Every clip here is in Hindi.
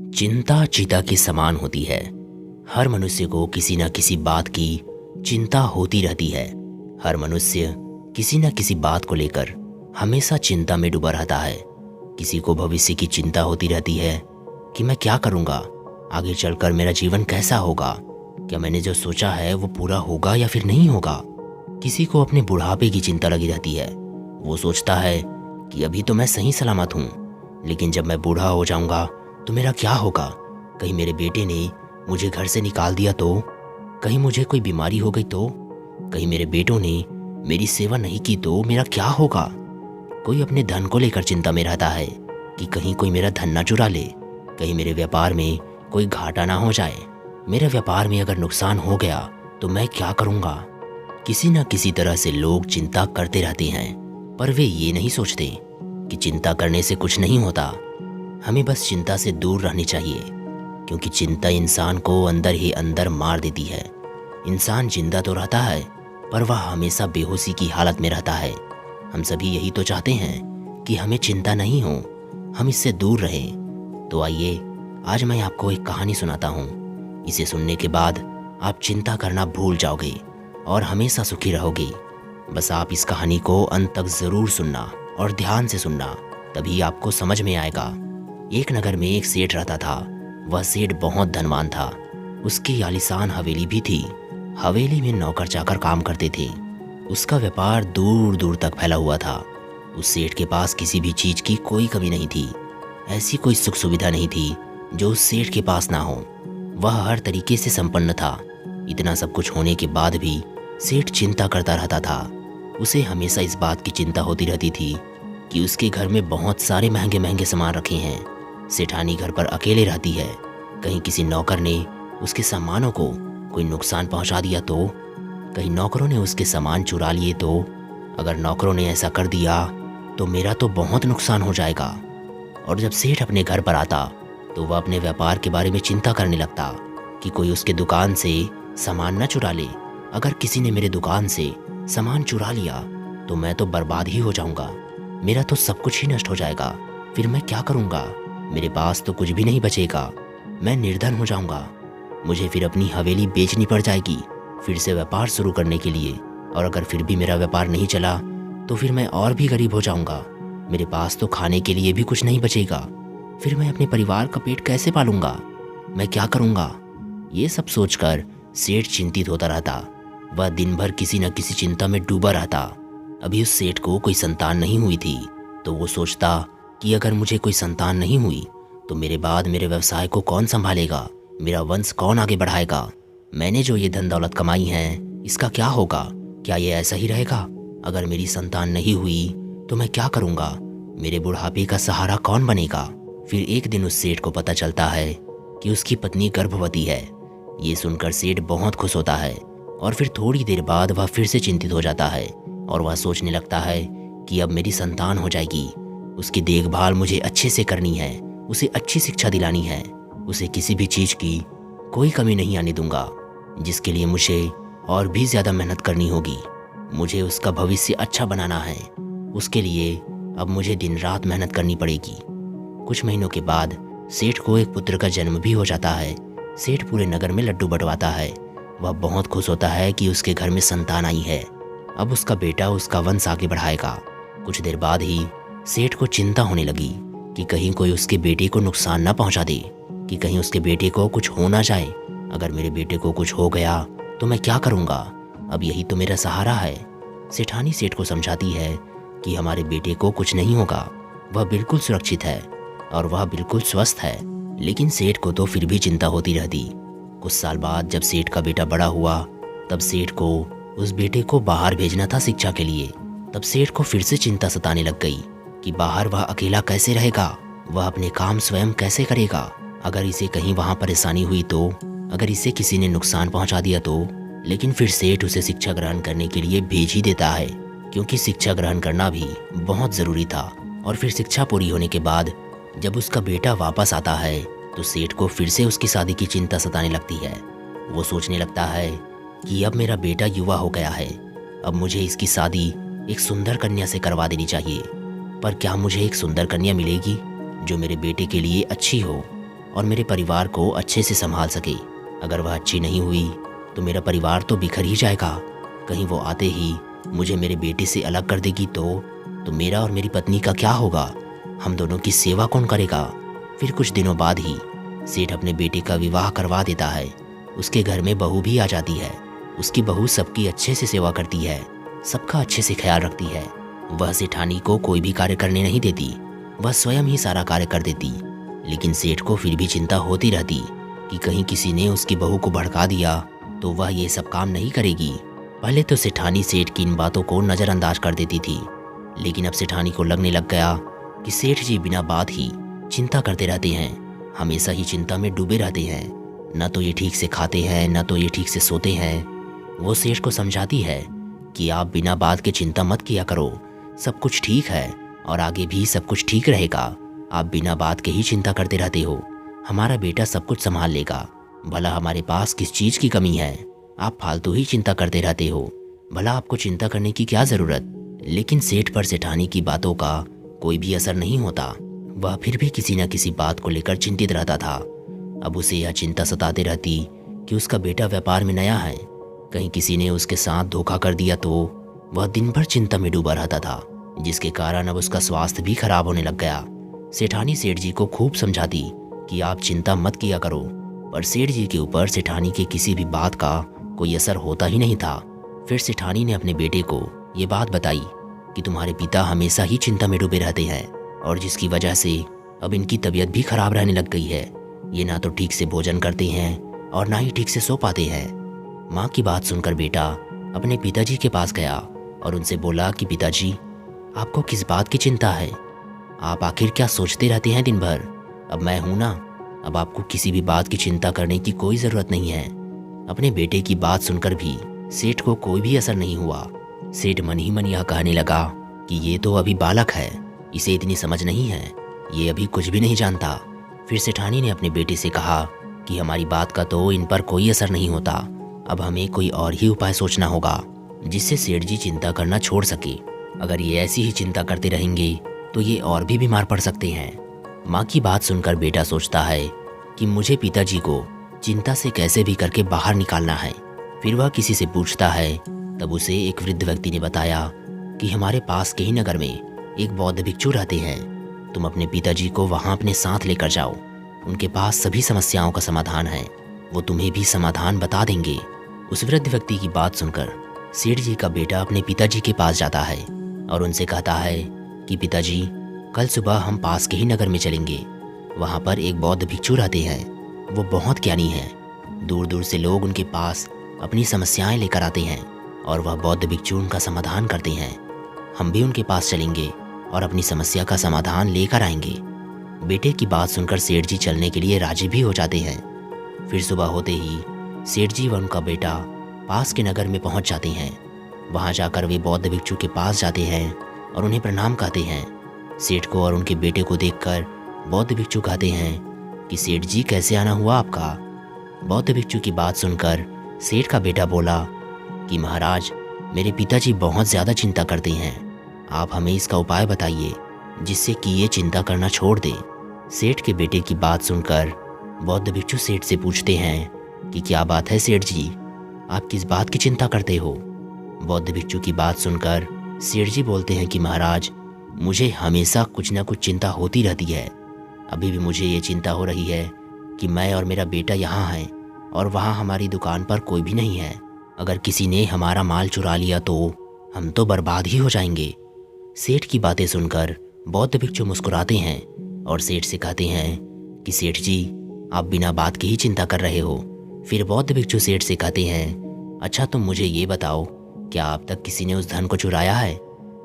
चिंता चिता के समान होती है। हर मनुष्य को किसी न किसी बात की चिंता होती रहती है। हर मनुष्य किसी न किसी बात को लेकर हमेशा चिंता में डूबा रहता है। किसी को भविष्य की चिंता होती रहती है कि मैं क्या करूँगा, आगे चलकर मेरा जीवन कैसा होगा, क्या मैंने जो सोचा है वो पूरा होगा या फिर नहीं होगा। किसी को अपने बुढ़ापे की चिंता लगी रहती है। वो सोचता है कि अभी तो मैं सही सलामत हूँ, लेकिन जब मैं बूढ़ा हो जाऊँगा तो मेरा क्या होगा। कहीं मेरे बेटे ने मुझे घर से निकाल दिया तो, कहीं मुझे कोई बीमारी हो गई तो, कहीं मेरे बेटों ने मेरी सेवा नहीं की तो मेरा क्या होगा। कोई अपने धन को लेकर चिंता में रहता है कि कहीं कोई मेरा धन ना चुरा ले, कहीं मेरे व्यापार में कोई घाटा ना हो जाए। मेरे व्यापार में अगर नुकसान हो गया तो मैं क्या करूँगा। किसी न किसी तरह से लोग चिंता करते रहते हैं, पर वे ये नहीं सोचते कि चिंता करने से कुछ नहीं होता। हमें बस चिंता से दूर रहनी चाहिए, क्योंकि चिंता इंसान को अंदर ही अंदर मार देती है। इंसान जिंदा तो रहता है, पर वह हमेशा बेहोशी की हालत में रहता है। हम सभी यही तो चाहते हैं कि हमें चिंता नहीं हो, हम इससे दूर रहें। तो आइए आज मैं आपको एक कहानी सुनाता हूँ। इसे सुनने के बाद आप चिंता करना भूल जाओगे और हमेशा सुखी रहोगे। बस आप इस कहानी को अंत तक ज़रूर सुनना और ध्यान से सुनना, तभी आपको समझ में आएगा। एक नगर में एक सेठ रहता था। वह सेठ बहुत धनवान था। उसकी आलीशान हवेली भी थी। हवेली में नौकर चाकर काम करते थे। उसका व्यापार दूर दूर तक फैला हुआ था। उस सेठ के पास किसी भी चीज़ की कोई कमी नहीं थी। ऐसी कोई सुख सुविधा नहीं थी जो उस सेठ के पास ना हो। वह हर तरीके से संपन्न था। इतना सब कुछ होने के बाद भी सेठ चिंता करता रहता था। उसे हमेशा इस बात की चिंता होती रहती थी कि उसके घर में बहुत सारे महंगे महंगे सामान रखे हैं। सेठानी घर पर अकेले रहती है। कहीं किसी नौकर ने उसके सामानों को कोई नुकसान पहुंचा दिया तो, कहीं नौकरों ने उसके सामान चुरा लिए तो, अगर नौकरों ने ऐसा कर दिया तो मेरा तो बहुत नुकसान हो जाएगा। और जब सेठ अपने घर पर आता तो वह अपने व्यापार के बारे में चिंता करने लगता कि कोई उसके दुकान से सामान न चुरा ले। अगर किसी ने मेरे दुकान से सामान चुरा लिया तो मैं तो बर्बाद ही हो जाऊंगा, मेरा तो सब कुछ ही नष्ट हो जाएगा। फिर मैं क्या करूंगा, मेरे पास तो कुछ भी नहीं बचेगा, मैं निर्धन हो जाऊंगा। मुझे फिर अपनी हवेली बेचनी पड़ जाएगी फिर से व्यापार शुरू करने के लिए। और अगर फिर भी मेरा व्यापार नहीं चला तो फिर मैं और भी गरीब हो जाऊंगा। मेरे पास तो खाने के लिए भी कुछ नहीं बचेगा। फिर मैं अपने परिवार का पेट कैसे पालूंगा, मैं क्या करूंगा। ये सब सोचकर सेठ चिंतित होता रहता। वह दिन भर किसी न किसी चिंता में डूबा रहता। अभी उस सेठ को कोई संतान नहीं हुई थी, तो वो सोचता कि अगर मुझे कोई संतान नहीं हुई तो मेरे बाद मेरे व्यवसाय को कौन संभालेगा, मेरा वंश कौन आगे बढ़ाएगा। मैंने जो ये धन दौलत कमाई है इसका क्या होगा, क्या ये ऐसा ही रहेगा। अगर मेरी संतान नहीं हुई तो मैं क्या करूँगा, मेरे बुढ़ापे का सहारा कौन बनेगा। फिर एक दिन उस सेठ को पता चलता है कि उसकी पत्नी गर्भवती है। ये सुनकर सेठ बहुत खुश होता है और फिर थोड़ी देर बाद वह फिर से चिंतित हो जाता है और वह सोचने लगता है कि अब मेरी संतान हो जाएगी, उसकी देखभाल मुझे अच्छे से करनी है, उसे अच्छी शिक्षा दिलानी है, उसे किसी भी चीज़ की कोई कमी नहीं आने दूंगा, जिसके लिए मुझे और भी ज़्यादा मेहनत करनी होगी। मुझे उसका भविष्य अच्छा बनाना है, उसके लिए अब मुझे दिन रात मेहनत करनी पड़ेगी। कुछ महीनों के बाद सेठ को एक पुत्र का जन्म भी हो जाता है। सेठ पूरे नगर में लड्डू बंटवाता है। वह बहुत खुश होता है कि उसके घर में संतान आई है। अब उसका बेटा उसका वंश आगे बढ़ाएगा। कुछ देर बाद ही सेठ को चिंता होने लगी कि कहीं कोई उसके बेटे को नुकसान न पहुंचा दे, कि कहीं उसके बेटे को कुछ हो ना जाए। अगर मेरे बेटे को कुछ हो गया तो मैं क्या करूंगा, अब यही तो मेरा सहारा है। सेठानी सेठ को समझाती है कि हमारे बेटे को कुछ नहीं होगा, वह बिल्कुल सुरक्षित है और वह बिल्कुल स्वस्थ है। लेकिन सेठ को तो फिर भी चिंता होती रहती। कुछ साल बाद जब सेठ का बेटा बड़ा हुआ तब सेठ को उस बेटे को बाहर भेजना था शिक्षा के लिए। तब सेठ को फिर से चिंता सताने लग गई कि बाहर वह अकेला कैसे रहेगा, वह अपने काम स्वयं कैसे करेगा। अगर इसे कहीं वहाँ परेशानी हुई तो, अगर इसे किसी ने नुकसान पहुँचा दिया तो। लेकिन फिर सेठ उसे शिक्षा ग्रहण करने के लिए भेज ही देता है, क्योंकि शिक्षा ग्रहण करना भी बहुत ज़रूरी था। और फिर शिक्षा पूरी होने के बाद जब उसका बेटा वापस आता है तो सेठ को फिर से उसकी शादी की चिंता सताने लगती है। वो सोचने लगता है कि अब मेरा बेटा युवा हो गया है, अब मुझे इसकी शादी एक सुंदर कन्या से करवा देनी चाहिए। पर क्या मुझे एक सुंदर कन्या मिलेगी जो मेरे बेटे के लिए अच्छी हो? और मेरे परिवार को अच्छे से संभाल सके। अगर वह अच्छी नहीं हुई तो मेरा परिवार तो बिखर ही जाएगा। कहीं वो आते ही मुझे मेरे बेटे से अलग कर देगी तो मेरा और मेरी पत्नी का क्या होगा? हम दोनों की सेवा कौन करेगा? फिर कुछ दिनों बाद ही सेठ अपने बेटे का विवाह करवा देता है। उसके घर में बहू भी आ जाती है। उसकी बहू सबकी अच्छे से सेवा करती है, सबका अच्छे से ख्याल रखती है। वह सेठानी को कोई भी कार्य करने नहीं देती, वह स्वयं ही सारा कार्य कर देती। लेकिन सेठ को फिर भी चिंता होती रहती कि कहीं किसी ने उसकी बहू को भड़का दिया तो वह ये सब काम नहीं करेगी। पहले तो सेठानी सेठ की इन बातों को नज़रअंदाज कर देती थी, लेकिन अब सेठानी को लगने लग गया कि सेठ जी बिना बात ही चिंता करते रहते हैं, हमेशा ही चिंता में डूबे रहते हैं। न तो ये ठीक से खाते हैं, न तो ये ठीक से सोते हैं। वो सेठ को समझाती है कि आप बिना बात के चिंता मत किया करो, सब कुछ ठीक है और आगे भी सब कुछ ठीक रहेगा। आप बिना बात के ही चिंता करते रहते हो, हमारा बेटा सब कुछ संभाल लेगा। भला हमारे पास किस चीज़ की कमी है? आप फालतू ही चिंता करते रहते हो, भला आपको चिंता करने की क्या ज़रूरत? लेकिन सेठ पर सेठानी की बातों का कोई भी असर नहीं होता। वह फिर भी किसी न किसी बात को लेकर चिंतित रहता था। अब उसे यह चिंता सताते रहती कि उसका बेटा व्यापार में नया है, कहीं किसी ने उसके साथ धोखा कर दिया तो वह दिन भर चिंता में डूबा रहता था, जिसके कारण अब उसका स्वास्थ्य भी खराब होने लग गया। सेठानी सेठ जी को खूब समझाती कि आप चिंता मत किया करो, पर सेठ जी के ऊपर सेठानी के किसी भी बात का कोई असर होता ही नहीं था। फिर सेठानी ने अपने बेटे को ये बात बताई कि तुम्हारे पिता हमेशा ही चिंता में डूबे रहते हैं और जिसकी वजह से अब इनकी तबीयत भी खराब रहने लग गई है। ये ना तो ठीक से भोजन करते हैं और ना ही ठीक से सो पाते हैं। माँ की बात सुनकर बेटा अपने पिताजी के पास गया और उनसे बोला कि पिताजी, आपको किस बात की चिंता है? आप आखिर क्या सोचते रहते हैं दिन भर? अब मैं हूं ना, अब आपको किसी भी बात की चिंता करने की कोई ज़रूरत नहीं है। अपने बेटे की बात सुनकर भी सेठ को कोई भी असर नहीं हुआ। सेठ मन ही मन यह कहने लगा कि ये तो अभी बालक है, इसे इतनी समझ नहीं है, ये अभी कुछ भी नहीं जानता। फिर सेठानी ने अपने बेटे से कहा कि हमारी बात का तो इन पर कोई असर नहीं होता, अब हमें कोई और ही उपाय सोचना होगा जिससे सेठ जी चिंता करना छोड़ सके। अगर ये ऐसी ही चिंता करते रहेंगे तो ये और भी बीमार पड़ सकते हैं। माँ की बात सुनकर बेटा सोचता है कि मुझे पिताजी को चिंता से कैसे भी करके बाहर निकालना है। फिर वह किसी से पूछता है, तब उसे एक वृद्ध व्यक्ति ने बताया कि हमारे पास के ही नगर में एक बौद्ध भिक्षु रहते हैं, तुम अपने पिताजी को वहाँ अपने साथ लेकर जाओ, उनके पास सभी समस्याओं का समाधान है, वो तुम्हें भी समाधान बता देंगे। उस वृद्ध व्यक्ति की बात सुनकर सेठ जी का बेटा अपने पिताजी के पास जाता है और उनसे कहता है कि पिताजी, कल सुबह हम पास के ही नगर में चलेंगे, वहाँ पर एक बौद्ध भिक्षु रहते हैं, वो बहुत ज्ञानी हैं। दूर दूर से लोग उनके पास अपनी समस्याएं लेकर आते हैं और वह बौद्ध भिक्षु उनका समाधान करते हैं। हम भी उनके पास चलेंगे और अपनी समस्या का समाधान लेकर आएंगे। बेटे की बात सुनकर सेठ जी चलने के लिए राजी भी हो जाते हैं। फिर सुबह होते ही सेठ जी व उनका बेटा पास के नगर में पहुंच जाते हैं। वहां जाकर वे बौद्ध भिक्षु के पास जाते हैं और उन्हें प्रणाम कहते हैं। सेठ को और उनके बेटे को देखकर बौद्ध भिक्षु कहते हैं कि सेठ जी, कैसे आना हुआ आपका? बौद्ध भिक्षु की बात सुनकर सेठ का बेटा बोला कि महाराज, मेरे पिताजी बहुत ज़्यादा चिंता करते हैं, आप हमें इसका उपाय बताइए जिससे कि ये चिंता करना छोड़ दे। सेठ के बेटे की बात सुनकर बौद्ध भिक्षु सेठ से पूछते हैं कि क्या बात है सेठ जी, आप किस बात की चिंता करते हो? बौद्ध भिक्षु की बात सुनकर सेठ जी बोलते हैं कि महाराज, मुझे हमेशा कुछ न कुछ चिंता होती रहती है। अभी भी मुझे ये चिंता हो रही है कि मैं और मेरा बेटा यहाँ हैं और वहाँ हमारी दुकान पर कोई भी नहीं है। अगर किसी ने हमारा माल चुरा लिया तो हम तो बर्बाद ही हो जाएंगे। सेठ की बातें सुनकर बौद्ध भिक्षु मुस्कुराते हैं और सेठ से कहते हैं कि सेठ जी, आप बिना बात के ही चिंता कर रहे हो। फिर बौद्ध भिक्षु सेठ से कहते हैं, अच्छा तुम मुझे ये बताओ, क्या अब तक किसी ने उस धन को चुराया है?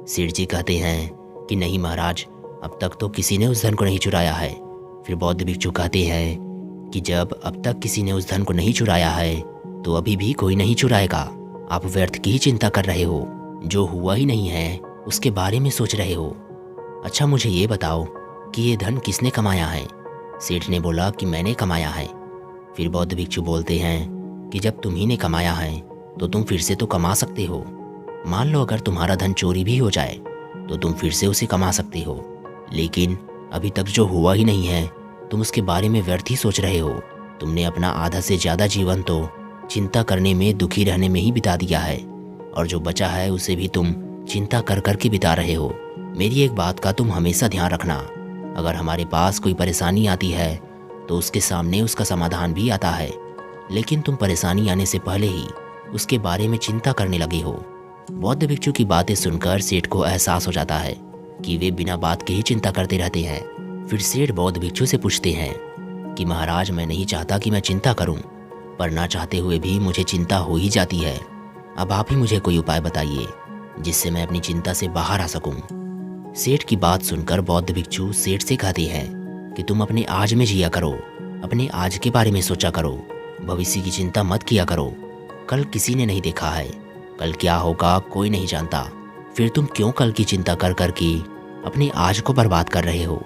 सेठ जी कहते हैं कि नहीं महाराज, अब तक तो किसी ने उस धन को नहीं चुराया है। फिर बौद्ध भिक्षु कहते हैं कि जब अब तक किसी ने उस धन को नहीं चुराया है तो अभी भी कोई नहीं चुराएगा। आप व्यर्थ की ही चिंता कर रहे हो, जो हुआ ही नहीं है उसके बारे में सोच रहे हो। अच्छा मुझे ये बताओ कि ये धन किसने कमाया है? सेठ ने बोला कि मैंने कमाया है। फिर बौद्ध भिक्षु बोलते हैं कि जब तुम्ही ने कमाया है तो तुम फिर से तो कमा सकते हो। मान लो अगर तुम्हारा धन चोरी भी हो जाए तो तुम फिर से उसे कमा सकते हो, लेकिन अभी तक जो हुआ ही नहीं है तुम उसके बारे में व्यर्थ ही सोच रहे हो। तुमने अपना आधा से ज़्यादा जीवन तो चिंता करने में, दुखी रहने में ही बिता दिया है, और जो बचा है उसे भी तुम चिंता कर कर के बिता रहे हो। मेरी एक बात का तुम हमेशा ध्यान रखना, अगर हमारे पास कोई परेशानी आती है तो उसके सामने उसका समाधान भी आता है, लेकिन तुम परेशानी आने से पहले ही उसके बारे में चिंता करने लगे हो। बौद्ध भिक्षु की बातें सुनकर सेठ को एहसास हो जाता है कि वे बिना बात के ही चिंता करते रहते हैं। फिर सेठ बौद्ध भिक्षु से पूछते हैं कि महाराज, मैं नहीं चाहता कि मैं चिंता करूं, पर ना चाहते हुए भी मुझे चिंता हो ही जाती है। अब आप ही मुझे कोई उपाय बताइए जिससे मैं अपनी चिंता से बाहर आ सकूं। सेठ की बात सुनकर बौद्ध भिक्षु सेठ से कहते हैं कि तुम अपने आज में जिया करो, अपने आज के बारे में सोचा करो, भविष्य की चिंता मत किया करो। कल किसी ने नहीं देखा है, कल क्या होगा कोई नहीं जानता। फिर तुम क्यों कल की चिंता कर कर के अपने आज को बर्बाद कर रहे हो,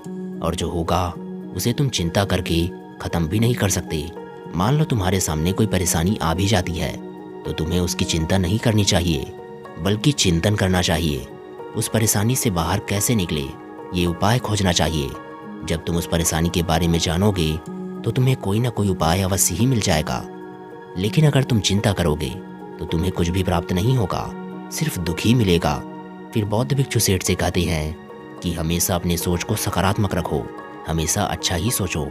और जो होगा उसे तुम चिंता करके ख़त्म भी नहीं कर सकते। मान लो तुम्हारे सामने कोई परेशानी आ भी जाती है तो तुम्हें उसकी चिंता नहीं करनी चाहिए, बल्कि चिंतन करना चाहिए। उस परेशानी से बाहर कैसे निकले ये उपाय खोजना चाहिए। जब तुम उस परेशानी के बारे में जानोगे तो तुम्हें कोई ना कोई उपाय अवश्य ही मिल जाएगा। लेकिन अगर तुम चिंता करोगे तो तुम्हें कुछ भी प्राप्त नहीं होगा, सिर्फ दुख ही मिलेगा। फिर बौद्ध भिक्षु सेठ से कहते हैं कि हमेशा अपने सोच को सकारात्मक रखो, हमेशा अच्छा ही सोचो।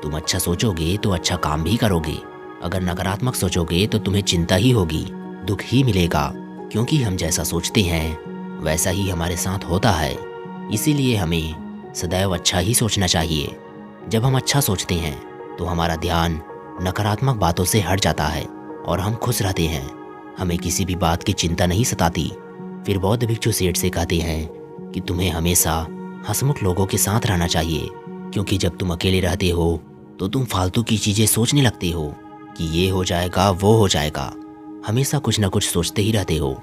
तुम अच्छा सोचोगे तो अच्छा काम भी करोगे, अगर नकारात्मक सोचोगे तो तुम्हें चिंता ही होगी, दुख ही मिलेगा। क्योंकि हम जैसा सोचते हैं वैसा ही हमारे साथ होता है। इसीलिए हमें सदैव अच्छा ही सोचना चाहिए। जब हम अच्छा सोचते हैं तो हमारा ध्यान नकारात्मक बातों से हट जाता है और हम खुश रहते हैं, हमें किसी भी बात की चिंता नहीं सताती। फिर बौद्ध भिक्षु सेठ से कहते हैं कि तुम्हें हमेशा हंसमुख लोगों के साथ रहना चाहिए, क्योंकि जब तुम अकेले रहते हो तो तुम फालतू की चीज़ें सोचने लगते हो कि ये हो जाएगा वो हो जाएगा, हमेशा कुछ ना कुछ सोचते ही रहते हो।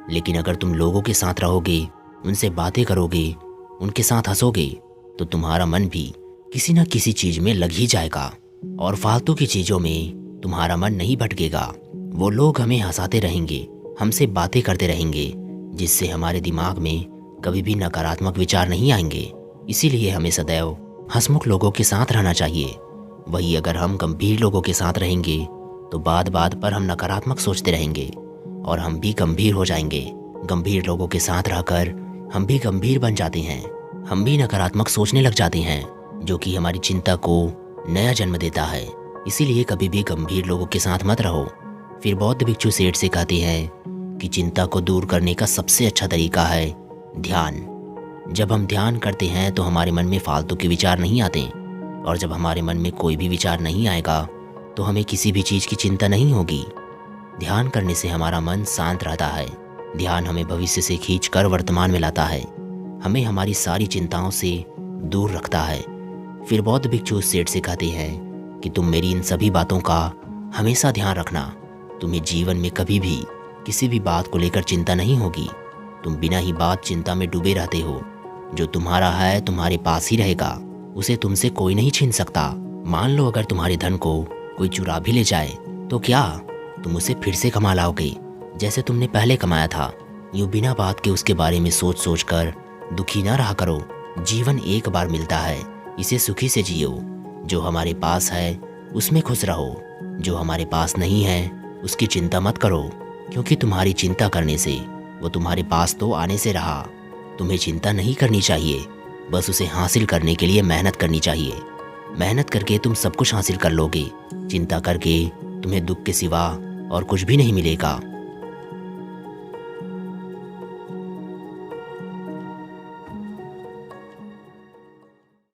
लेकिन अगर तुम लोगों के साथ रहोगे, उनसे बातें करोगे, उनके साथ हंसोगे, तो तुम्हारा मन भी किसी न किसी चीज़ में लग ही जाएगा और फालतू की चीज़ों में तुम्हारा मन नहीं भटकेगा। वो लोग हमें हंसाते रहेंगे, हमसे बातें करते रहेंगे, जिससे हमारे दिमाग में कभी भी नकारात्मक विचार नहीं आएंगे। इसीलिए हमें सदैव हंसमुख लोगों के साथ रहना चाहिए। वही अगर हम गंभीर लोगों के साथ रहेंगे तो बात बात पर हम नकारात्मक सोचते रहेंगे और हम भी गंभीर हो जाएंगे। गंभीर लोगों के साथ रहकर हम भी गंभीर बन जाते हैं, हम भी नकारात्मक सोचने लग जाते हैं, जो कि हमारी चिंता को नया जन्म देता है। इसीलिए कभी भी गंभीर लोगों के साथ मत रहो। फिर बौद्ध भिक्षु सेठ से कहते हैं कि चिंता को दूर करने का सबसे अच्छा तरीका है ध्यान। जब हम ध्यान करते हैं तो हमारे मन में फालतू के विचार नहीं आते, और जब हमारे मन में कोई भी विचार नहीं आएगा तो हमें किसी भी चीज़ की चिंता नहीं होगी। ध्यान करने से हमारा मन शांत रहता है। ध्यान हमें भविष्य से खींचकर वर्तमान में लाता है, हमें हमारी सारी चिंताओं से दूर रखता है। फिर बौद्ध भिक्षु सेठ से कहते हैं कि तुम मेरी इन सभी बातों का हमेशा ध्यान रखना। तुम्हें जीवन में कभी भी किसी भी बात को लेकर चिंता नहीं होगी। तुम बिना ही बात चिंता में डूबे रहते हो। जो तुम्हारा है तुम्हारे पास ही रहेगा, उसे तुमसे कोई नहीं छीन सकता। मान लो अगर तुम्हारे धन को कोई चुरा भी ले जाए तो क्या तुम उसे फिर से कमा लाओगे जैसे तुमने पहले कमाया था। यूं बिना बात के उसके बारे में सोच सोच कर दुखी ना रहा करो। जीवन एक बार मिलता है, इसे सुखी से जियो। जो हमारे पास है उसमें खुश रहो, जो हमारे पास नहीं है उसकी चिंता मत करो, क्योंकि तुम्हारी चिंता करने से वो तुम्हारे पास तो आने से रहा। तुम्हें चिंता नहीं करनी चाहिए, बस उसे हासिल करने के लिए मेहनत करनी चाहिए। मेहनत करके तुम सब कुछ हासिल कर लोगे। चिंता करके तुम्हें दुख के सिवा और कुछ भी नहीं मिलेगा।